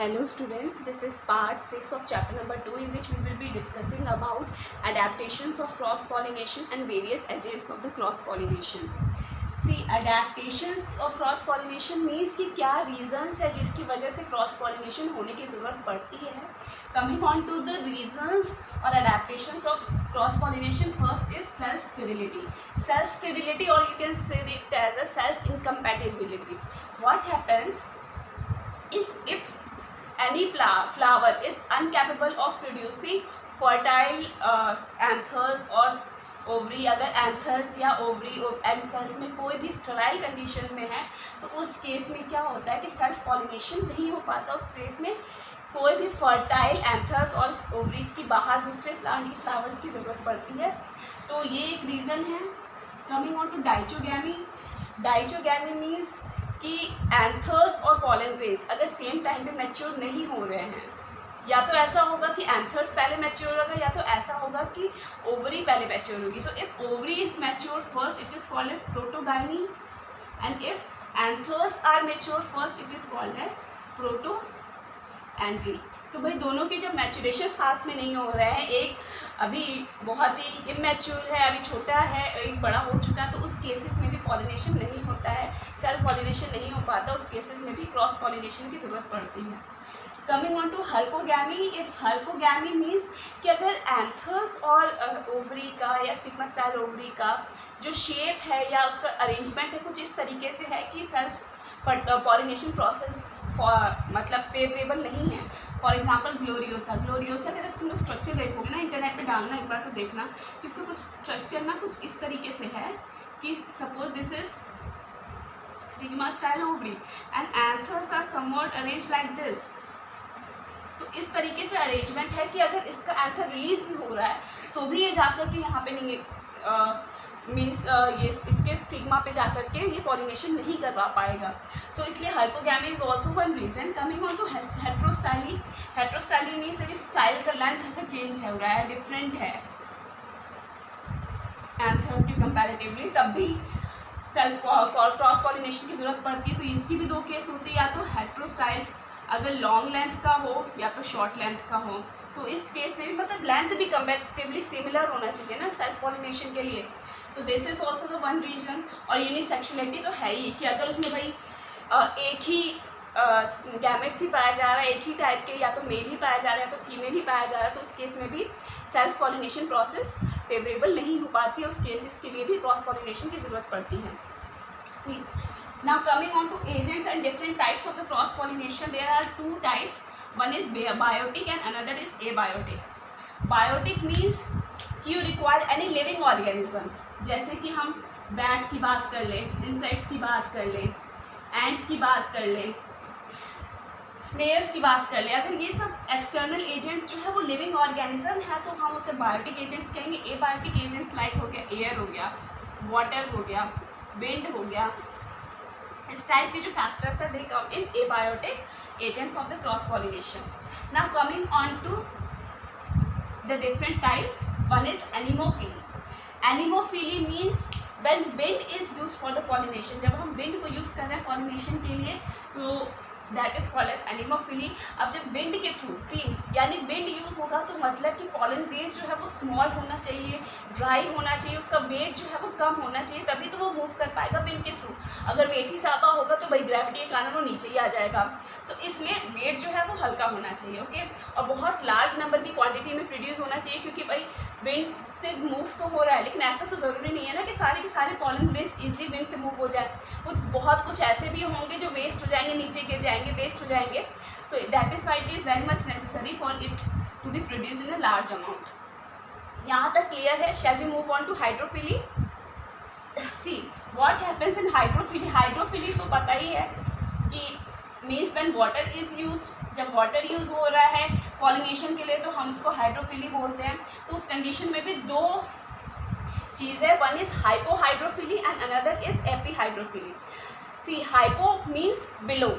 Hello students, this is part 6 of chapter number 2 in which we will be discussing about adaptations of cross-pollination and various agents of the cross-pollination. See, adaptations of cross-pollination means कि क्या reasons है जिसकी वजह से cross-pollination होने की ज़रूरत पड़ती है. Coming on to the reasons or adaptations of cross-pollination, first is self-sterility. Self-sterility, or you can say it as a self-incompatibility. What happens is if any flower is incapable of producing fertile anthers or ovary, अगर anthers या ovary egg cells में कोई भी sterile condition में है तो उस case में क्या होता है कि सेल्फ पॉलिनेशन नहीं हो पाता. उस केस में कोई भी फर्टाइल एंथर्स और ओवरीज की बाहर दूसरे प्लांट की फ्लावर्स की ज़रूरत पड़ती है. तो ये एक रीज़न है. Coming on to dichogamy. Dichogamy means कि एंथर्स और पॉलन ग्रेन्स अगर सेम टाइम पे मैच्योर नहीं हो रहे हैं, या तो ऐसा होगा कि एंथर्स पहले मैच्योर होगा या तो ऐसा होगा कि ओवरी पहले मैच्योर होगी. तो if ovary is mature first it is called as protogyny and if anthers are mature first it is called as protandry. तो भाई दोनों के जब मैच्योरेशन साथ में नहीं हो रहे हैं, एक अभी बहुत ही इमैच्योर है, अभी छोटा है, एक बड़ा हो चुका है, तो उस केसेस में भी पॉलिनेशन नहीं होता है, सेल्फ पॉलिनेशन नहीं हो पाता. उस केसेस में भी क्रॉस पॉलिनेशन की ज़रूरत पड़ती है. Coming on to herkogamy. If herkogamy means कि अगर एंथर्स और ओवरी का या स्टिग्मा स्टाइल ओवरी का जो शेप है या उसका अरेंजमेंट है कुछ इस तरीके से है कि सेल्फ पॉलिनेशन प्रोसेस मतलब फेवरेबल नहीं है. For example gloriosa. ग्लोरियोसा का जब तुम लोग स्ट्रक्चर देखोगे ना, इंटरनेट पे डालना एक बार तो देखना कि उसका कुछ स्ट्रक्चर ना कुछ इस तरीके से है कि suppose this is stigma style ovary and anthers are somewhat arrange like this. तो इस तरीके से अरेंजमेंट है कि अगर इसका एंथर रिलीज भी हो रहा है तो भी ये जाकर के यहाँ पे नहीं मीन्स ये इसके स्टिग्मा पे जाकर के ये पॉलिनेशन नहीं कर पाएगा. तो इसलिए herkogamy is also one reason. Coming on to heterostyly. Heterostyly means अगर स्टाइल का लेंथ का चेंज हो रहा है, डिफरेंट है एंथर्स के कंपैरेटिवली, तब भी सेल्फ क्रॉस पॉलिनेशन की ज़रूरत पड़ती है. तो इसकी भी दो केस होती है, या तो हेट्रोस्टाइल अगर लॉन्ग लेंथ का हो या तो शॉर्ट लेंथ का हो. तो इस केस में भी मतलब लेंथ भी कंपैरेटिवली सिमिलर होना चाहिए ना सेल्फ पॉलिनेशन के लिए. तो this is also the one reason. और यूनिसेक्सुअलिटी तो है ही कि अगर उसमें भाई एक ही गैमेट्स ही पाया जा रहा है, एक ही टाइप के, या तो मेल ही पाया जा रहा है तो फीमेल ही पाया जा रहा है, तो उस केस में भी सेल्फ पॉलिनेशन प्रोसेस फेवरेबल नहीं हो पाती है. उस केसेस के लिए भी क्रॉस पॉलिनेशन की ज़रूरत पड़ती है. सी now coming on to agents and different types of the cross pollination, there are two types. One is biotic and another is abiotic. Biotic means कि you require any living organisms. जैसे कि हम bats की बात कर लें, insects की बात कर लें, एंड्स की बात कर लें, स्नेल्स की बात कर लें. अगर ये सब एक्सटर्नल एजेंट्स जो है वो लिविंग ऑर्गेनिज्म है तो हम उसे बायोटिक एजेंट्स कहेंगे. एबायोटिक एजेंट्स लाइक हो गया एयर हो गया, वाटर हो गया, विंड हो गया. इस टाइप के जो फैक्टर्स है they come in abiotic agents of the cross pollination. Now coming on to the different types. One is anemophily. Anemophily means when wind is use for the pollination. जब हम wind को use कर रहे हैं pollination के लिए तो that is called as anemophily. अब जब विंड के थ्रू यानी विंड यूज़ होगा तो मतलब कि पॉलन ग्रेन्स जो है वो स्मॉल होना चाहिए, ड्राई होना चाहिए, उसका वेट जो है वो कम होना चाहिए, तभी तो वो मूव कर पाएगा विंड के थ्रू. अगर वेट ही ज़्यादा होगा तो भाई ग्रेविटी के कारण वो नीचे ही आ जाएगा. तो इसमें वेट जो है वो हल्का होना चाहिए. ओके. और बहुत लार्ज नंबर की क्वांटिटी में प्रोड्यूस होना चाहिए, क्योंकि भाई विंड से मूव तो हो रहा है लेकिन ऐसा तो ज़रूरी नहीं है ना कि सारे के सारे पॉलन ग्रेन्स ईजिली विंड से मूव हो जाए. बहुत कुछ ऐसे भी होंगे जो वेस्ट हो जाएंगे, नीचे गिर जाएंगे, वेस्ट हो जाएंगे. So that is why it is very much necessary for it to be produce in a large amount. यहाँ तक क्लियर है. Shall we move on to hydrophily. See what happens in hydrophily. Hydrophily तो पता ही है कि means when water is used. जब water use हो रहा है पॉलिनेशन के लिए तो हम उसको हाइड्रोफिली बोलते हैं. तो उस कंडीशन में भी दो चीज़ है. One is hypohydrophily and another is epihydrophily. See hypo means below